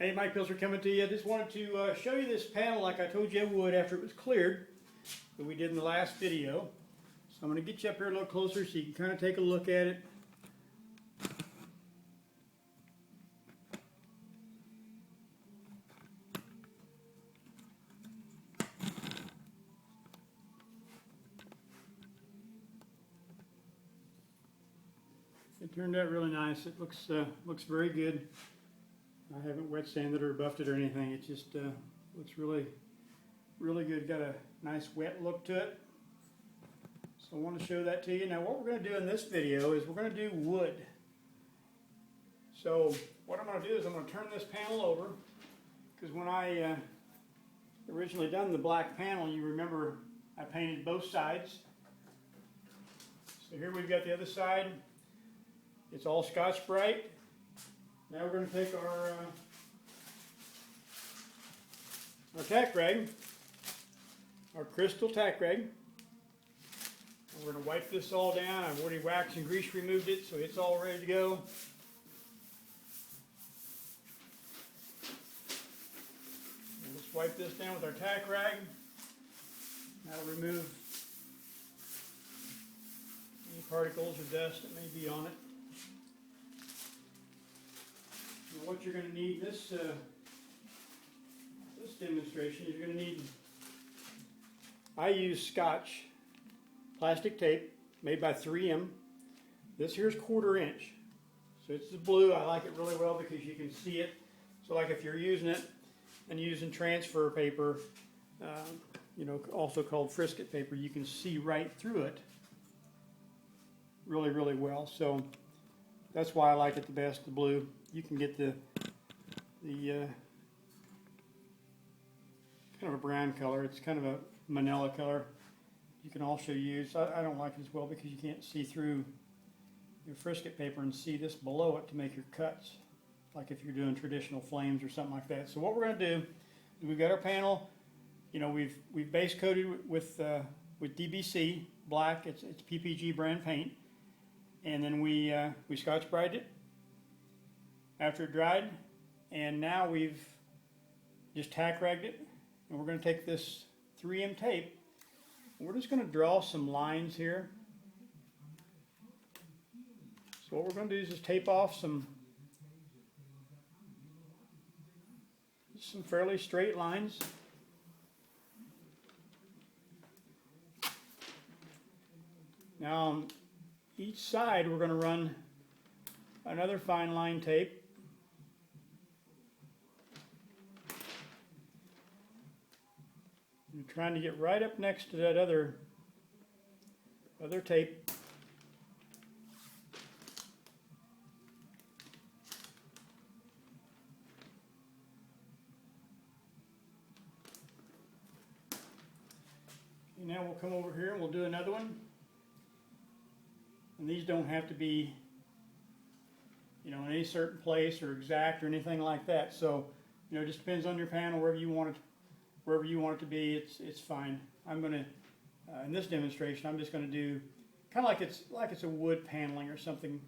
Hey, Mike Pilcher coming to you. I just wanted to show you this panel like I told you I would after it was cleared that we did in the last video. So I'm going to get you up here a little closer so you can kind of take a look at it. It turned out really nice. It looks very good. I haven't wet sanded or buffed it or anything. It just looks really good. Got a nice wet look to it. So I want to show that to you. Now what we're going to do in this video is we're going to do wood. So what I'm going to do is I'm going to turn this panel over, because when I originally done the black panel, you remember I painted both sides. So here we've got the other side. It's all Scotch-Brite. Now we're going to take our tack rag, our crystal tack rag. And we're going to wipe this all down. I've already waxed and grease removed it, so it's all ready to go. And let's wipe this down with our tack rag. That'll remove any particles or dust that may be on it. What you're going to need this demonstration, you're going to need, I use Scotch plastic tape made by 3M. This here's 1/4 inch. So it's the blue. I like it really well because you can see it. So like if you're using it and using transfer paper, also called frisket paper, you can see right through it really well. So that's why I like it the best, the blue. You can get the kind of a brown color. It's kind of a manila color. You can also use, I don't like it as well because you can't see through your frisket paper and see this below it to make your cuts, like if you're doing traditional flames or something like that. So what we're going to do is we've got our panel. We've base coated with DBC black. It's PPG brand paint, and then we Scotch-Brite it after it dried, and now we've just tack ragged it, and we're going to take this 3M tape and we're just going to draw some lines here. So what we're going to do is just tape off some fairly straight lines. Now on each side we're going to run another fine line tape. I'm trying to get right up next to that other tape. Okay, now we'll come over here and we'll do another one. And these don't have to be, in any certain place or exact or anything like that. So, it just depends on your panel, wherever you want it to be, it's fine. I'm going to, in this demonstration, I'm just going to do kind of like it's a wood paneling or something.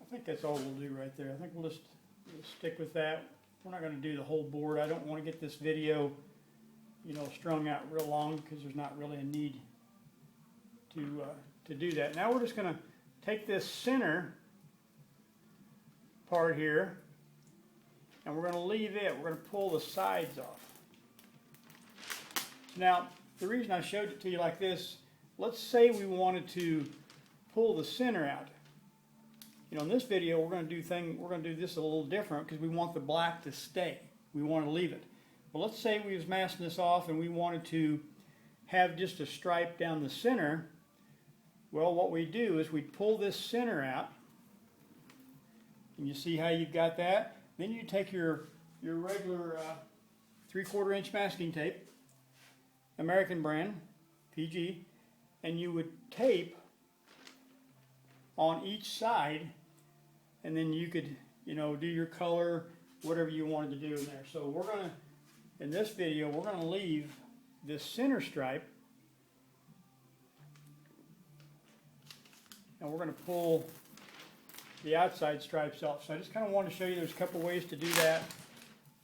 I think that's all we'll do right there. I think we'll stick with that. We're not going to do the whole board. I don't want to get this video, strung out real long because there's not really a need to do that. Now we're just going to take this center part here and we're going to leave it. We're going to pull the sides off. Now the reason I showed it to you like this, let's say we wanted to pull the center out. In this video we're going to do this a little different because we want the black to stay. We want to leave it. But let's say we was masking this off and we wanted to have just a stripe down the center. Well, what we do is we pull this center out, and you see how you've got that. Then you take your regular 3/4 inch masking tape, American brand, PG, and you would tape on each side, and then you could, do your color, whatever you wanted to do in there. So we're going to, in this video, we're going to leave this center stripe and we're going to pull the outside stripes off. So I just kind of wanted to show you there's a couple ways to do that.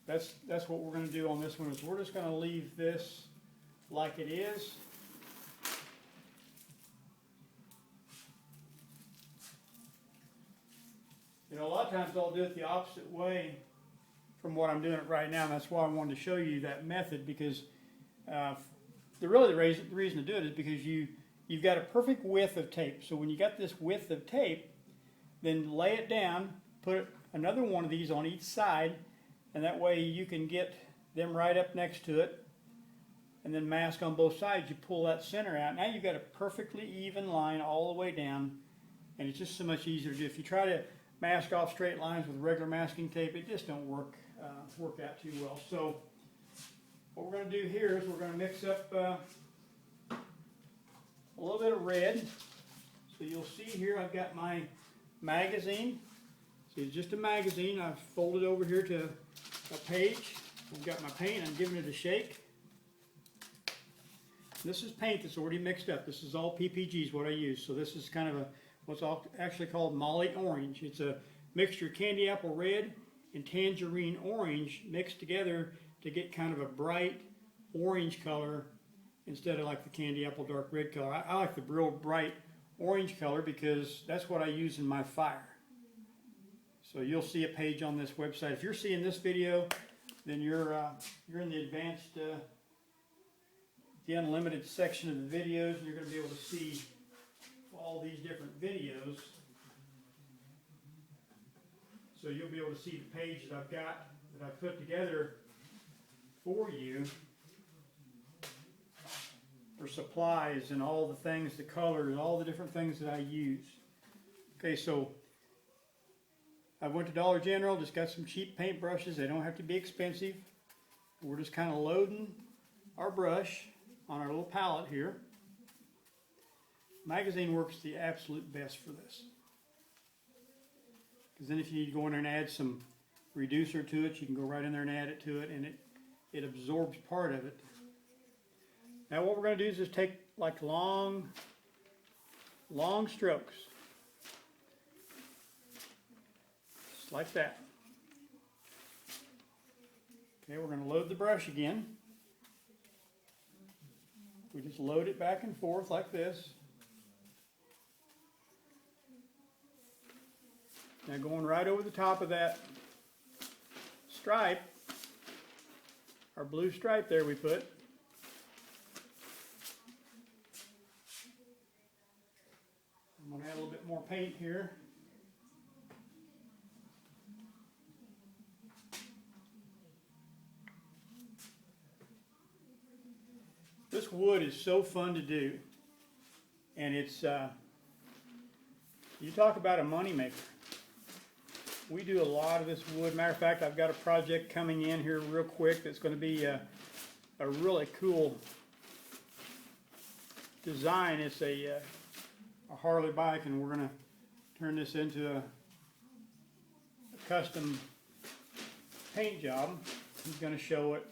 That's what we're going to do on this one, is we're just going to leave this like it is. You know, a lot of times I'll do it the opposite way from what I'm doing it right now, and that's why I wanted to show you that method, because the reason to do it is because you've got a perfect width of tape. So when you got this width of tape, then lay it down, put another one of these on each side, and that way you can get them right up next to it, and then mask on both sides. You pull that center out. Now you've got a perfectly even line all the way down, and it's just so much easier to do. If you try to mask off straight lines with regular masking tape, it just don't work out too well. So what we're going to do here is we're going to mix up a little bit of red. So you'll see here I've got my magazine. So it's just a magazine. I've folded over here to a page. I've got my paint. I'm giving it a shake. This is paint that's already mixed up. This is all PPGs, what I use. So this is kind of what's actually called Molly Orange. It's a mixture of candy apple red and tangerine orange mixed together to get kind of a bright orange color instead of like the candy apple dark red color. I like the real bright orange color because that's what I use in my fire. So you'll see a page on this website. If you're seeing this video, then you're in the advanced, the unlimited section of the videos, and you're going to be able to see all these different videos. So you'll be able to see the page that I've got, that I've put together for you for supplies and all the things, the colors, all the different things that I use. Okay, so I went to Dollar General, just got some cheap paint brushes. They don't have to be expensive. We're just kind of loading our brush on our little palette here. Magazine works the absolute best for this. Because then if you need to go in there and add some reducer to it, you can go right in there and add it to it, and it absorbs part of it. Now what we're going to do is just take like long strokes. Just like that. Okay, we're going to load the brush again. We just load it back and forth like this. Now going right over the top of that stripe, our blue stripe there we put. I'm going to add a little bit more paint here. This wood is so fun to do, and it's, you talk about a moneymaker. We do a lot of this wood. Matter of fact, I've got a project coming in here real quick that's going to be a really cool design. It's a Harley bike, and we're going to turn this into a custom paint job. I'm going to show it,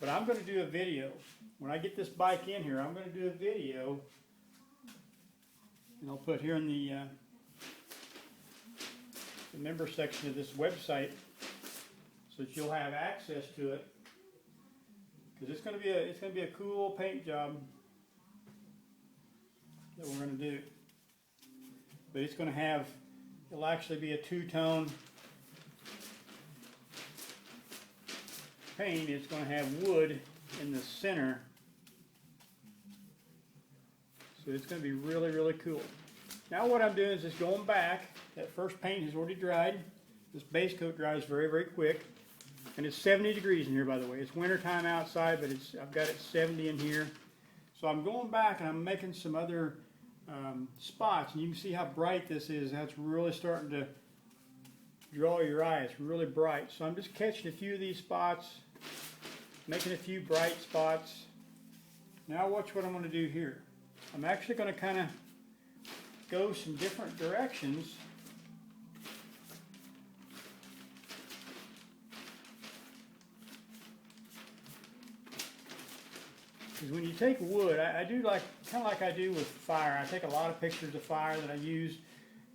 but I'm going to do a video. When I get this bike in here, I'm going to do a video, and I'll put here in the member section of this website so that you'll have access to it, because it's going to be a cool paint job that we're going to do. But it's going to it'll actually be a two-tone paint. It's going to have wood in the center. So it's going to be really, really cool. Now what I'm doing is just going back. That first paint has already dried. This base coat dries very, very quick. And it's 70 degrees in here, by the way. It's winter time outside, but I've got it 70 in here. So I'm going back and I'm making some other spots. And you can see how bright this is. That's really starting to draw your eye. It's really bright. So I'm just catching a few of these spots, making a few bright spots. Now watch what I'm going to do here. I'm actually going to kind of go some different directions. is when you take wood, I do like, kind of like I do with fire. I take a lot of pictures of fire that I use,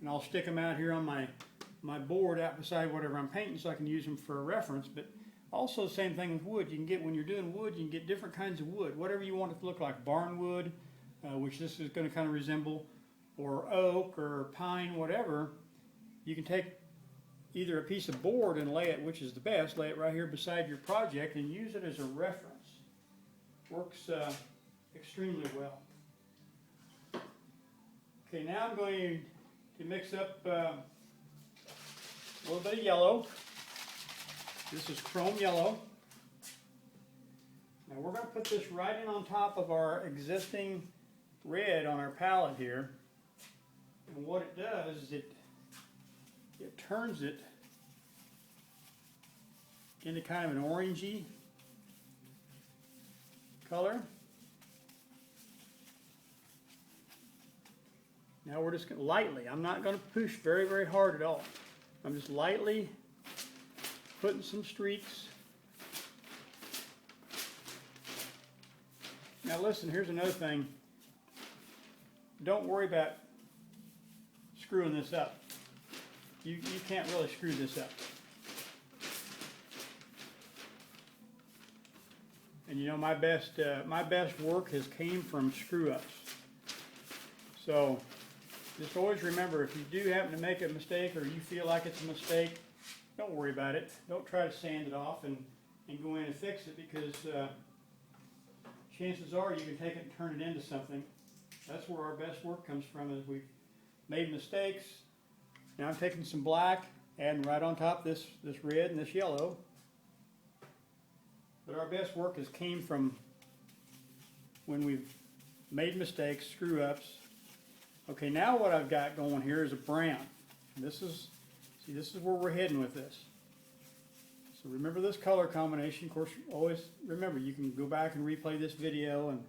and I'll stick them out here on my board out beside whatever I'm painting so I can use them for a reference. But also the same thing with wood. You can get, when you're doing wood, you can get different kinds of wood, whatever you want it to look like. Barn wood, which this is going to kind of resemble, or oak or pine, whatever. You can take either a piece of board and lay it, which is the best, lay it right here beside your project and use it as a reference. Works extremely well. Okay, now I'm going to mix up a little bit of yellow. This is chrome yellow. Now we're going to put this right in on top of our existing red on our palette here. And what it does is it turns it into kind of an orangey color. Now we're just going to lightly, I'm not going to push very, very hard at all. I'm just lightly putting some streaks. Now listen, here's another thing. Don't worry about screwing this up. You can't really screw this up. And you know, my best work has came from screw-ups. So just always remember, if you do happen to make a mistake or you feel like it's a mistake, don't worry about it. Don't try to sand it off and go in and fix it, because chances are you can take it and turn it into something. That's where our best work comes from, is we've made mistakes. Now I'm taking some black, adding right on top this red and this yellow. But our best work has came from when we've made mistakes, screw-ups. Okay, now what I've got going here is a brown. And this is where we're heading with this. So remember this color combination. Of course, always remember, you can go back and replay this video, and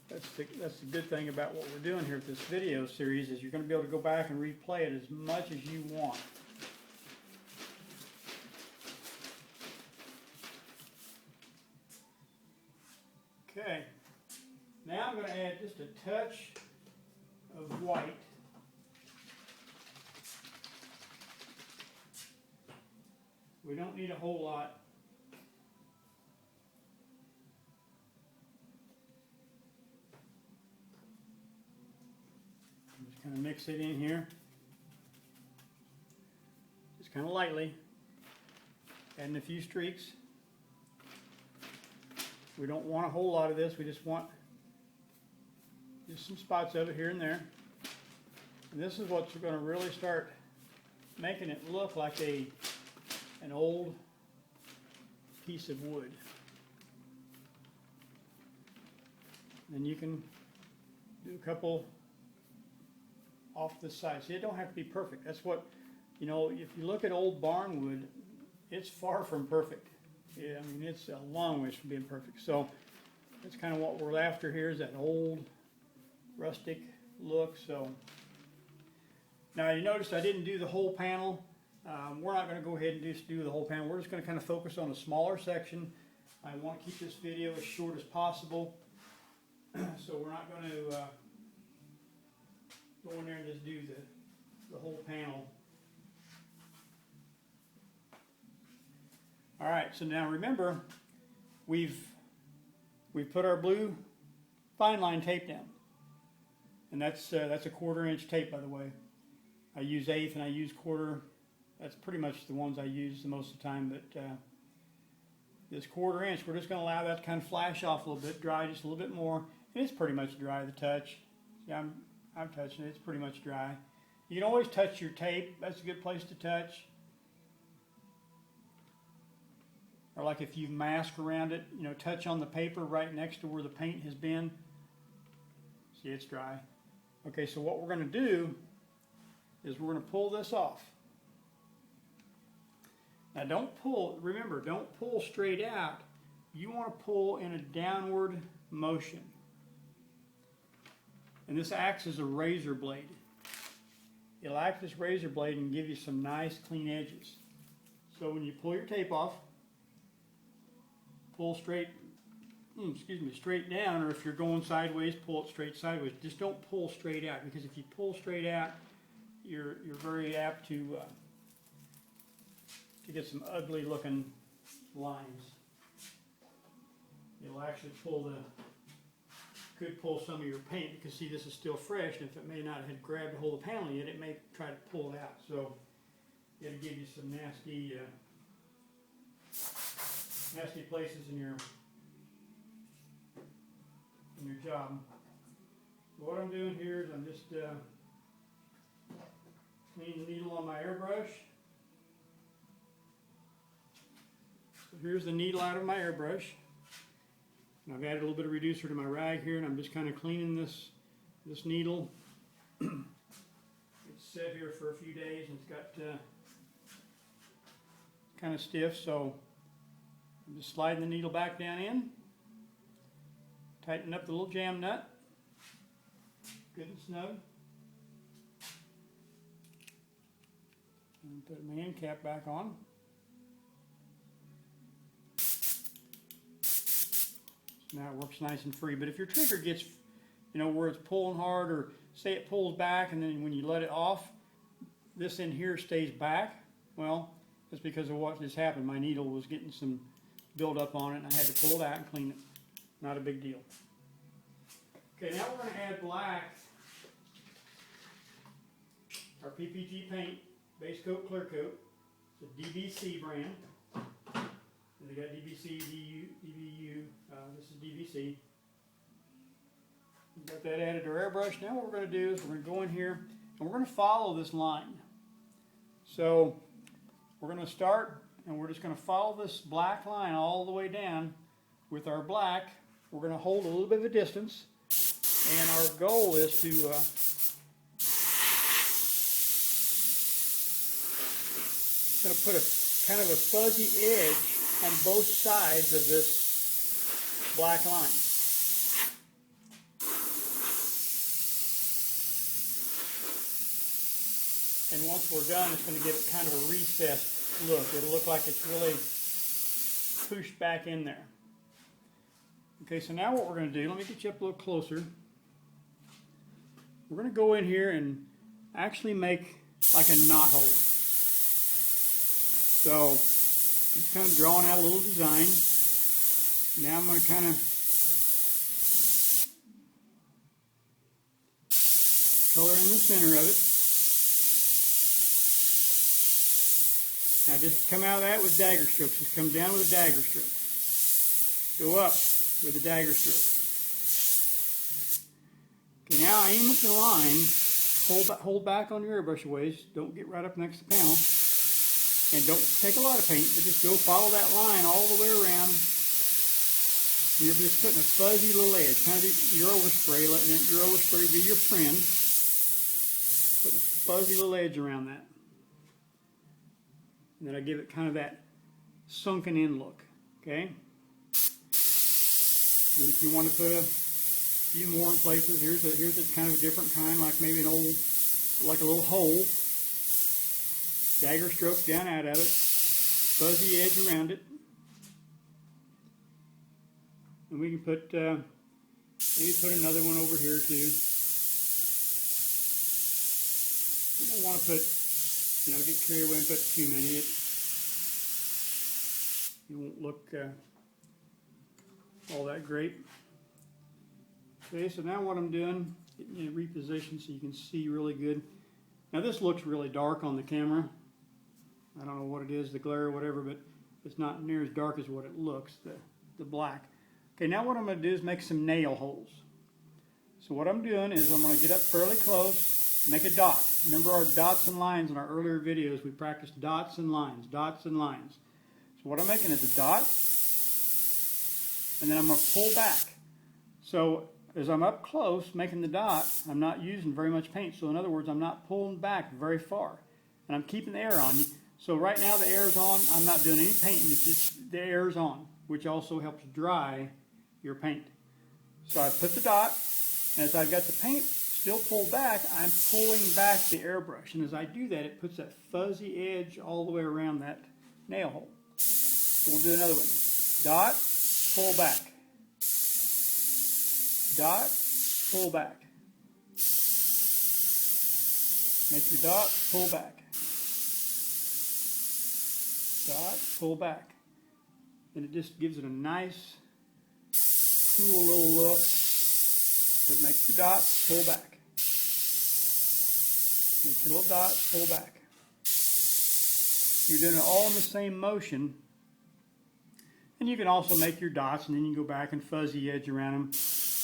that's the good thing about what we're doing here with this video series, is you're going to be able to go back and replay it as much as you want. Okay, now I'm going to add just a touch of white. We don't need a whole lot. Just kind of mix it in here. Just kind of lightly. Adding a few streaks. We don't want a whole lot of this. We just want just some spots of it here and there. And this is what's going to really start making it look like an old piece of wood. Then you can do a couple off the side. See, it don't have to be perfect. That's what, you know, if you look at old barn wood, it's far from perfect. Yeah, I mean, it's a long ways from being perfect. So that's kind of what we're after here, is that old rustic look. So now you notice I didn't do the whole panel. We're not going to go ahead and just do the whole panel. We're just going to kind of focus on a smaller section. I want to keep this video as short as possible. So we're not going to go in there and just do the whole panel. All right, so now remember, we've put our blue fine line tape down, and that's a 1/4 inch tape, by the way. I use 1/8 and I use 1/4. That's pretty much the ones I use the most of the time. But this 1/4 inch, we're just going to allow that to kind of flash off a little bit, dry just a little bit more, and it's pretty much dry. The touch, see, I'm touching it. It's pretty much dry. You can always touch your tape. That's a good place to touch. Or like if you've masked around it, you know, touch on the paper right next to where the paint has been. See, it's dry. Okay, so what we're going to do is we're going to pull this off. Now don't pull, remember, don't pull straight out. You want to pull in a downward motion. And this acts as a razor blade. It'll act as a razor blade and give you some nice clean edges. So when you pull your tape off, pull straight excuse me, straight down, or if you're going sideways, pull it straight sideways. Just don't pull straight out, because if you pull straight out, you're very apt to get some ugly looking lines. You'll actually could pull some of your paint, because see, this is still fresh, and if it may not have grabbed a hold of the panel yet, it may try to pull it out. So it'll give you some nasty places in your job. So what I'm doing here is I'm just cleaning the needle on my airbrush. So here's the needle out of my airbrush. And I've added a little bit of reducer to my rag here, and I'm just kind of cleaning this needle. It's set here for a few days, and it's got kind of stiff, so I'm just sliding the needle back down in, tighten up the little jam nut, good and snug, and put my end cap back on. Now it works nice and free. But if your trigger gets, where it's pulling hard, or say it pulls back and then when you let it off, this in here stays back, well, that's because of what just happened. My needle was getting some buildup on it, and I had to pull it out and clean it. Not a big deal. Okay, now we're going to add black, our PPG paint, base coat, clear coat. It's a DBC brand. They got DBC, DBU, this is DBC. We've got that added to our airbrush. Now what we're going to do is we're going to go in here and we're going to follow this line. So we're going to start and we're just going to follow this black line all the way down with our black. We're going to hold a little bit of a distance, and our goal is to going to put a kind of a fuzzy edge on both sides of this black line. And once we're done, it's going to give it kind of a recessed look. It'll look like it's really pushed back in there. Okay, so now what we're going to do, let me get you up a little closer. We're going to go in here and actually make like a knot hole. So just kind of drawing out a little design. Now I'm going to kind of color in the center of it. Now just come out of that with dagger strokes. Just come down with a dagger stroke. Go up with a dagger stroke. Okay, now aim at the line. Hold back on your airbrush a ways. Don't get right up next to the panel. And don't take a lot of paint, but just go follow that line all the way around. You're just putting a fuzzy little edge, kind of your overspray, letting your overspray be your friend. Putting a fuzzy little edge around that. And then I give it kind of that sunken in look, okay? And if you want to put a few more in places, here's a kind of a different kind, like maybe an old, like a little hole. Dagger stroke down out of it, fuzzy edge around it, and we can put maybe put another one over here too. You don't want to put, get carried away and put too many. It won't look all that great. Okay, so now what I'm doing, getting it repositioned so you can see really good. Now this looks really dark on the camera. I don't know what it is, the glare or whatever, but it's not near as dark as what it looks, the black. Okay, now what I'm going to do is make some nail holes. So what I'm doing is I'm going to get up fairly close, make a dot. Remember our dots and lines in our earlier videos, we practiced dots and lines, dots and lines. So what I'm making is a dot, and then I'm going to pull back. So as I'm up close making the dot, I'm not using very much paint. So in other words, I'm not pulling back very far. And I'm keeping the air on. So right now the air's on. I'm not doing any painting. It's just the air's on, which also helps dry your paint. So I put the dot, and as I've got the paint still pulled back, I'm pulling back the airbrush. And as I do that, it puts that fuzzy edge all the way around that nail hole. So we'll do another one. Dot, pull back. dot, pull back. Make your dot, pull back. Dot, pull back. And it just gives it a nice, cool little look. But make your dot, pull back. Make your little dot, pull back. You're doing it all in the same motion. And you can also make your dots, and then you can go back and fuzzy edge around them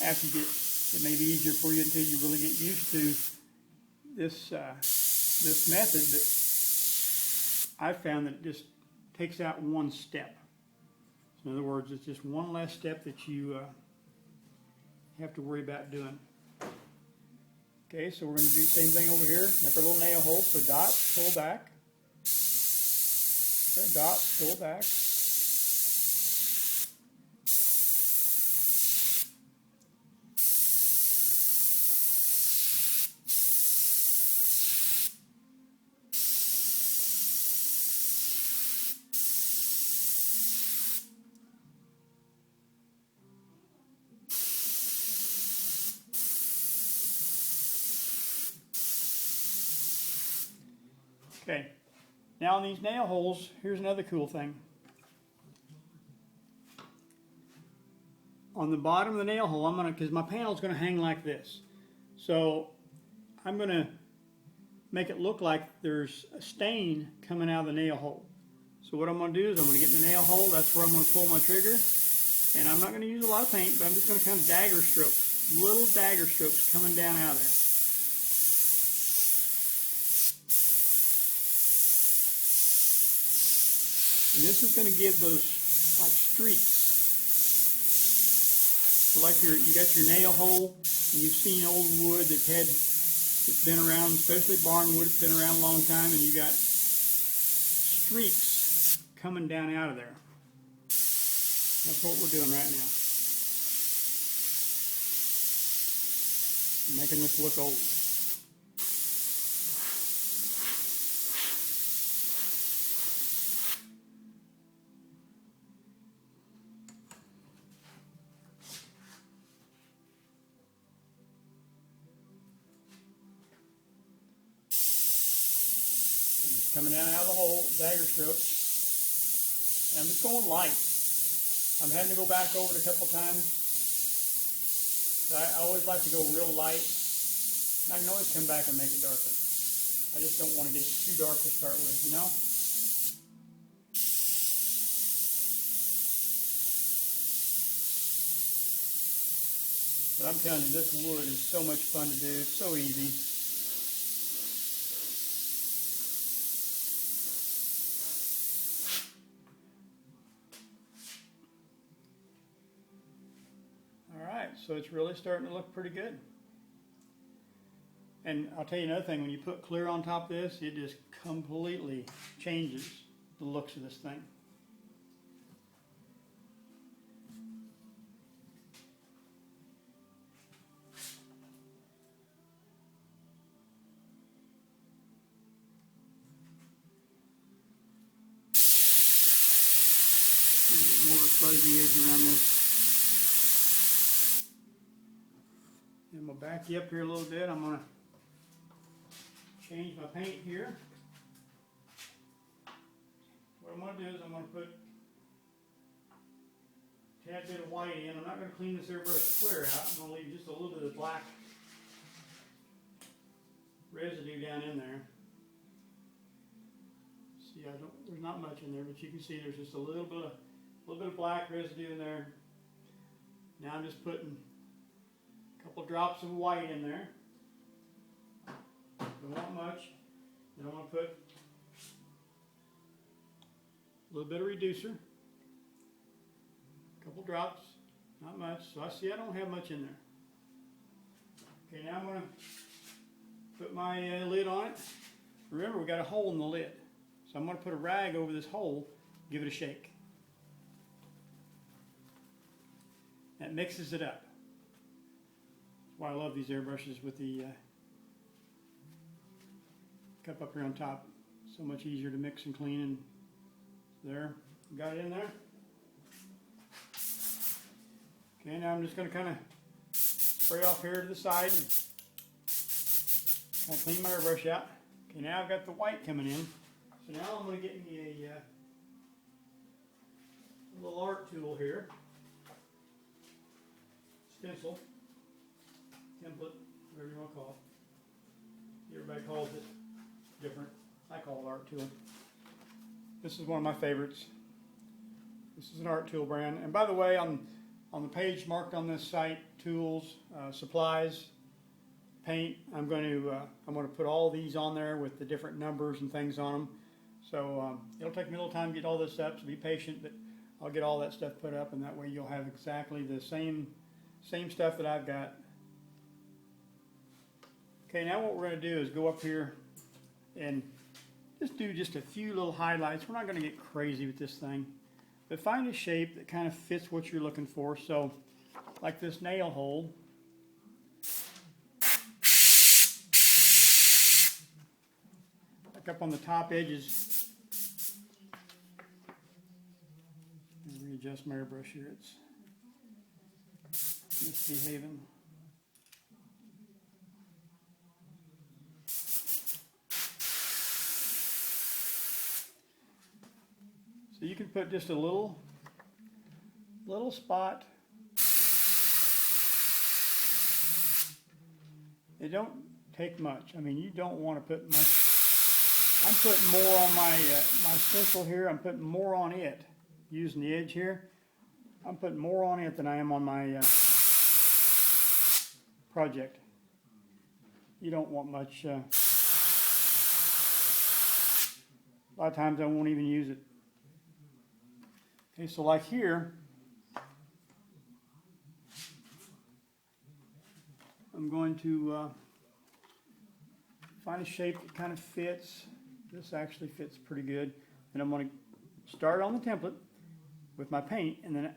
after you get, it may be easier for you until you really get used to this, this method, but I've found that it just takes out one step. So in other words, it's just one less step that you have to worry about doing. Okay, so we're going to do the same thing over here. Make our little nail hole, so dot, pull back. Okay, dot, pull back. Okay, now on these nail holes, here's another cool thing. On the bottom of the nail hole, I'm gonna, because my panel's gonna hang like this. So I'm gonna make it look like there's a stain coming out of the nail hole. So what I'm gonna do is I'm gonna get in the nail hole, that's where I'm gonna pull my trigger. And I'm not gonna use a lot of paint, but I'm just gonna kind of dagger strokes, little dagger strokes coming down out of there. And this is going to give those like streaks. So like you got your nail hole, and you've seen old wood that's been around, especially barn wood, it's been around a long time, and you got streaks coming down out of there. That's what we're doing right now. We're making this look old. Coming down out of the hole, dagger strokes. And I'm just going light. I'm having to go back over it a couple times. I always like to go real light. And I can always come back and make it darker. I just don't want to get it too dark to start with, you know? But I'm telling you, this wood is so much fun to do. It's so easy. So it's really starting to look pretty good. And I'll tell you another thing, when you put clear on top of this, it just completely changes the looks of this thing. A little bit more of a fuzzy edge around this. I'm going to back you up here a little bit. I'm going to change my paint here. What I'm going to do is I'm going to put a tad bit of white in. I'm not going to clean this airbrush clear out. I'm going to leave just a little bit of black residue down in there. See, there's not much in there, but you can see there's just a little bit of black residue in there. Now I'm just putting couple drops of white in there. Don't want much. Then I'm going to put a little bit of reducer. A couple drops, not much. So I don't have much in there. Okay, now I'm going to put my lid on it. Remember, we got a hole in the lid. So I'm going to put a rag over this hole, give it a shake. That mixes it up. That's why I love these airbrushes with the cup up here on top. So much easier to mix and clean. And there, got it in there. Okay, now I'm just going to kind of spray off here to the side and kind of clean my airbrush out. Okay, now I've got the white coming in. So now I'm going to get me a little art tool here. Stencil, template, whatever you want to call it. Everybody calls it different. I call it art tool. This is one of my favorites. This is an art tool brand. And by the way, on the page marked on this site, tools, supplies, paint, I'm going to put all these on there with the different numbers and things on them. So it'll take me a little time to get all this up, so be patient, but I'll get all that stuff put up, and that way you'll have exactly the same stuff that I've got. Okay, now what we're going to do is go up here and just do just a few little highlights. We're not going to get crazy with this thing, but find a shape that kind of fits what you're looking for. So, like this nail hole. Like up on the top edges. Readjust my airbrush here. It's misbehaving. So you can put just a little spot. It don't take much. I mean, you don't want to put much. I'm putting more on my stencil here. I'm putting more on it. Using the edge here, I'm putting more on it than I am on my project. You don't want much. A lot of times I won't even use it. Okay, so like here, I'm going to find a shape that kind of fits. This actually fits pretty good. And I'm going to start on the template with my paint and then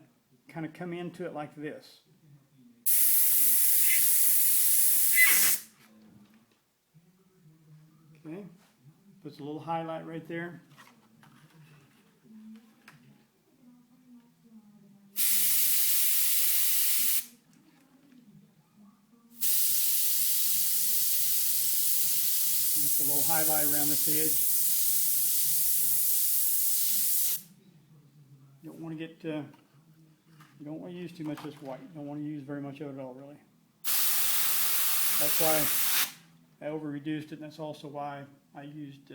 kind of come into it like this. Okay, puts a little highlight right there. Just a little highlight around this edge. You don't want to get, you don't want to use too much of this white. You don't want to use very much of it at all, really. That's why I over-reduced it, and that's also why I used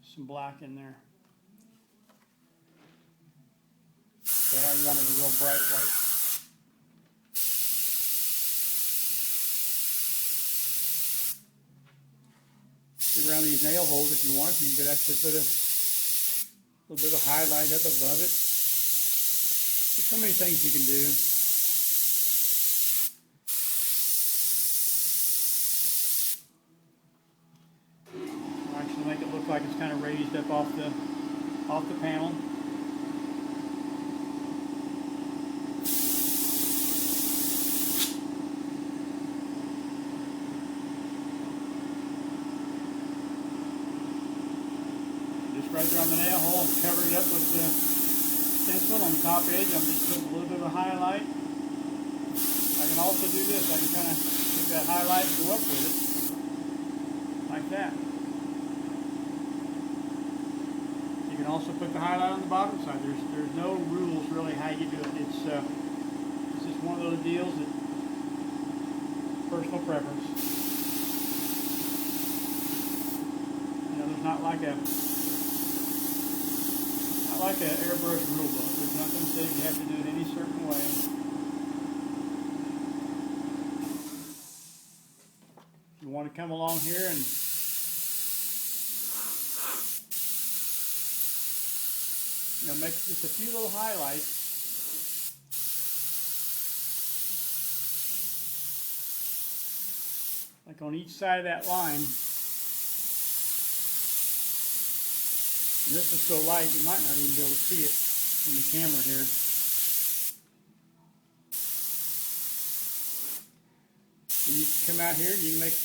some black in there. But I wanted a real bright white. Around these nail holes, if you want to, you could actually put a little bit of highlight up above it. There's so many things you can do. I'll actually make it look like it's kind of raised up off the panel. Right there on the nail hole, I'm covering it up with the stencil on the top edge. I'm just putting a little bit of a highlight. I can also do this. I can kind of take that highlight and go up with it, like that. You can also put the highlight on the bottom side. There's no rules really how you do it. It's just one of those deals that personal preference. You know, there's not like an airbrush rule book. There's nothing that says you have to do it any certain way. If you want to come along here and make just a few little highlights. Like on each side of that line. And this is so light you might not even be able to see it in the camera here. And you can come out here and you can make a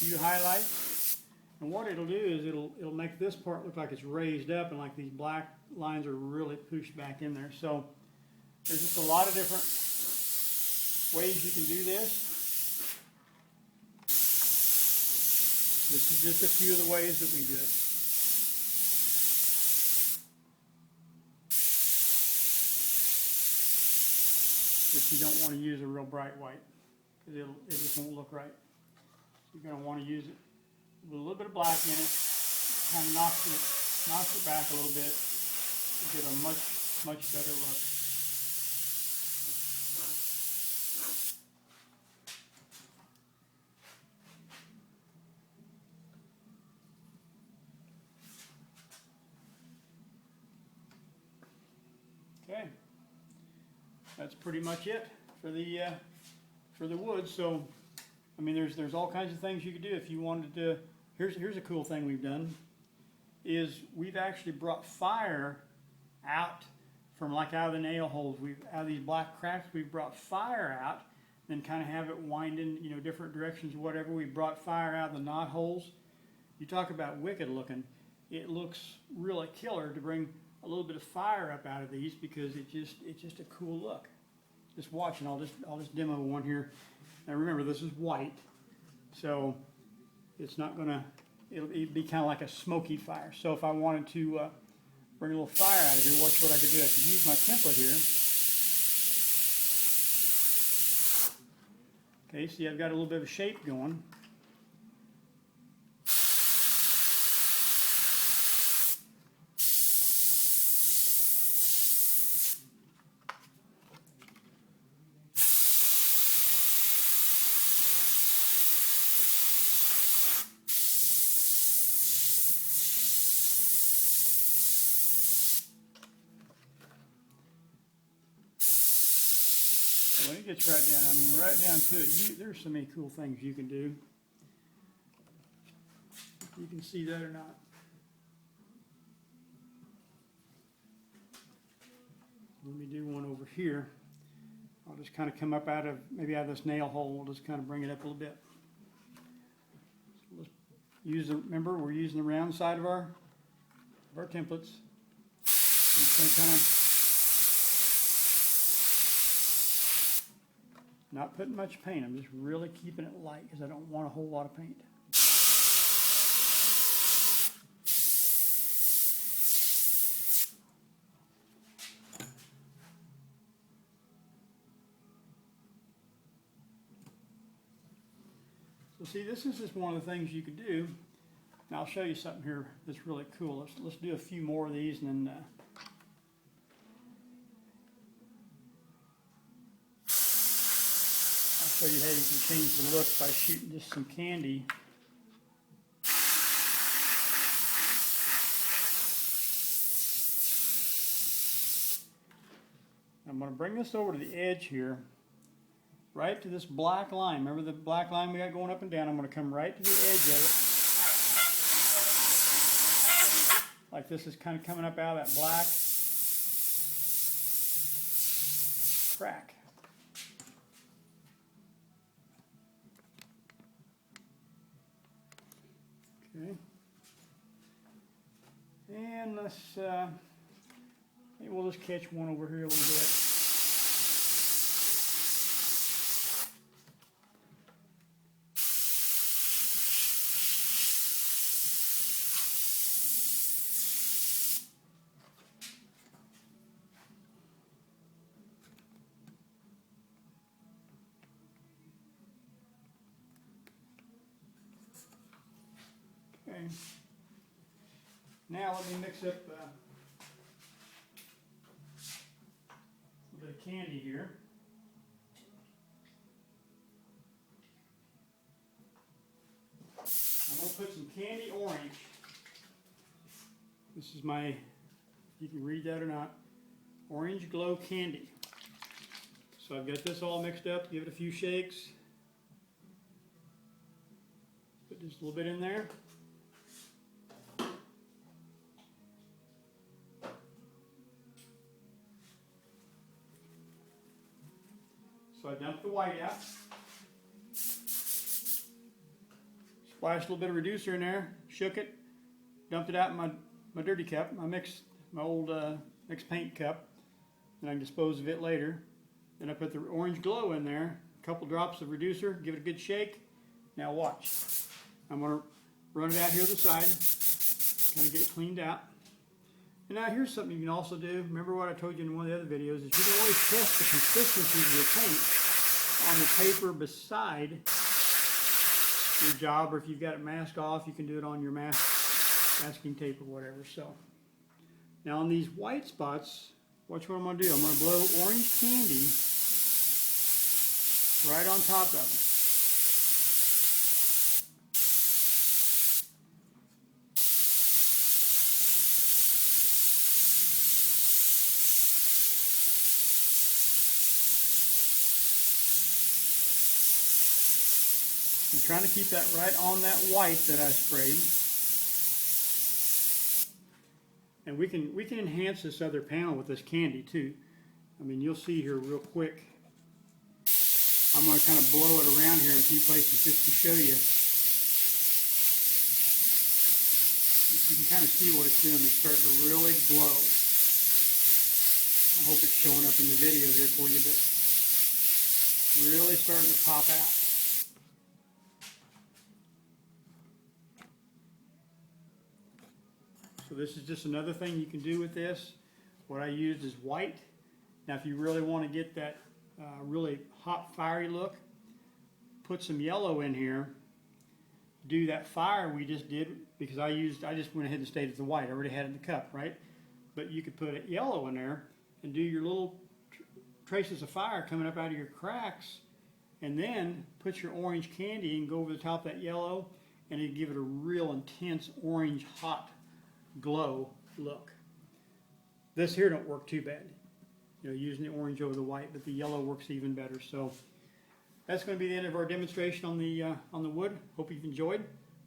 few highlights. And what it'll do is it'll make this part look like it's raised up and like these black lines are really pushed back in there. So there's just a lot of different ways you can do this. This is just a few of the ways that we do it. But you don't want to use a real bright white because it just won't look right. You're going to want to use it with a little bit of black in it, kind of knocks it back a little bit to give a much better look. Okay, that's pretty much it for the wood. So, I mean, there's all kinds of things you could do if you wanted to. Here's a cool thing we've done, is we've actually brought fire out from like out of the nail holes. Out of these black cracks, we've brought fire out, then kind of have it wind in, you know, different directions or whatever. We brought fire out of the knot holes. You talk about wicked looking. It looks really killer to bring a little bit of fire up out of these because it's just a cool look. Just watch, and I'll just demo one here. Now remember, this is white, so it's not gonna. It'll be kind of like a smoky fire. So if I wanted to bring a little fire out of here, watch what I could do. I could use my template here. Okay, see, I've got a little bit of a shape going. When it gets right down, I mean right down to it, there's so many cool things you can do. You can see that or not. Let me do one over here. I'll just kind of come up maybe out of this nail hole. We'll just kind of bring it up a little bit. So let's remember, we're using the round side of our templates. Just going to kind of not putting much paint. I'm just really keeping it light because I don't want a whole lot of paint. So see, this is just one of the things you could do. Now I'll show you something here that's really cool. Let's do a few more of these, and then show you how you can change the look by shooting just some candy. I'm going to bring this over to the edge here, right to this black line. Remember the black line we got going up and down? I'm going to come right to the edge of it. Like this is kind of coming up out of that black crack. Okay, and maybe we'll just catch one over here a little bit. Okay. Now let me mix up a little bit of candy here. I'm going to put some candy orange. This is my, you can read that or not, Orange Glow Candy. So I've got this all mixed up. Give it a few shakes. Put just a little bit in there. So I dumped the white out. Splashed a little bit of reducer in there, shook it, dumped it out in my dirty cup, my old mixed paint cup, and I can dispose of it later. Then I put the orange glow in there, a couple drops of reducer, give it a good shake. Now watch. I'm going to run it out here to the side, kind of get it cleaned out. And now here's something you can also do. Remember what I told you in one of the other videos, is you can always test the consistency of your paint on the paper beside your job, or if you've got it masked off, you can do it on your masking tape or whatever. So now on these white spots, watch what I'm going to do. I'm going to blow orange candy right on top of them. I'm trying to keep that right on that white that I sprayed. And we can enhance this other panel with this candy too. I mean, you'll see here real quick. I'm going to kind of blow it around here in a few places just to show you. You can kind of see what it's doing. It's starting to really glow. I hope it's showing up in the video here for you, but really starting to pop out. So this is just another thing you can do with this. What I used is white. Now if you really want to get that really hot, fiery look, put some yellow in here. Do that fire we just did, because I just went ahead and stayed at the white. I already had it in the cup, right? But you could put yellow in there and do your little traces of fire coming up out of your cracks, and then put your orange candy and go over the top of that yellow, and it'd give it a real intense orange hot glow look. This here don't work too bad, you know, using the orange over the white, but the yellow works even better. So that's going to be the end of our demonstration on the wood. Hope you've enjoyed.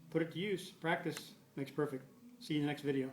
Put it to use. Practice makes perfect. See you in the next video.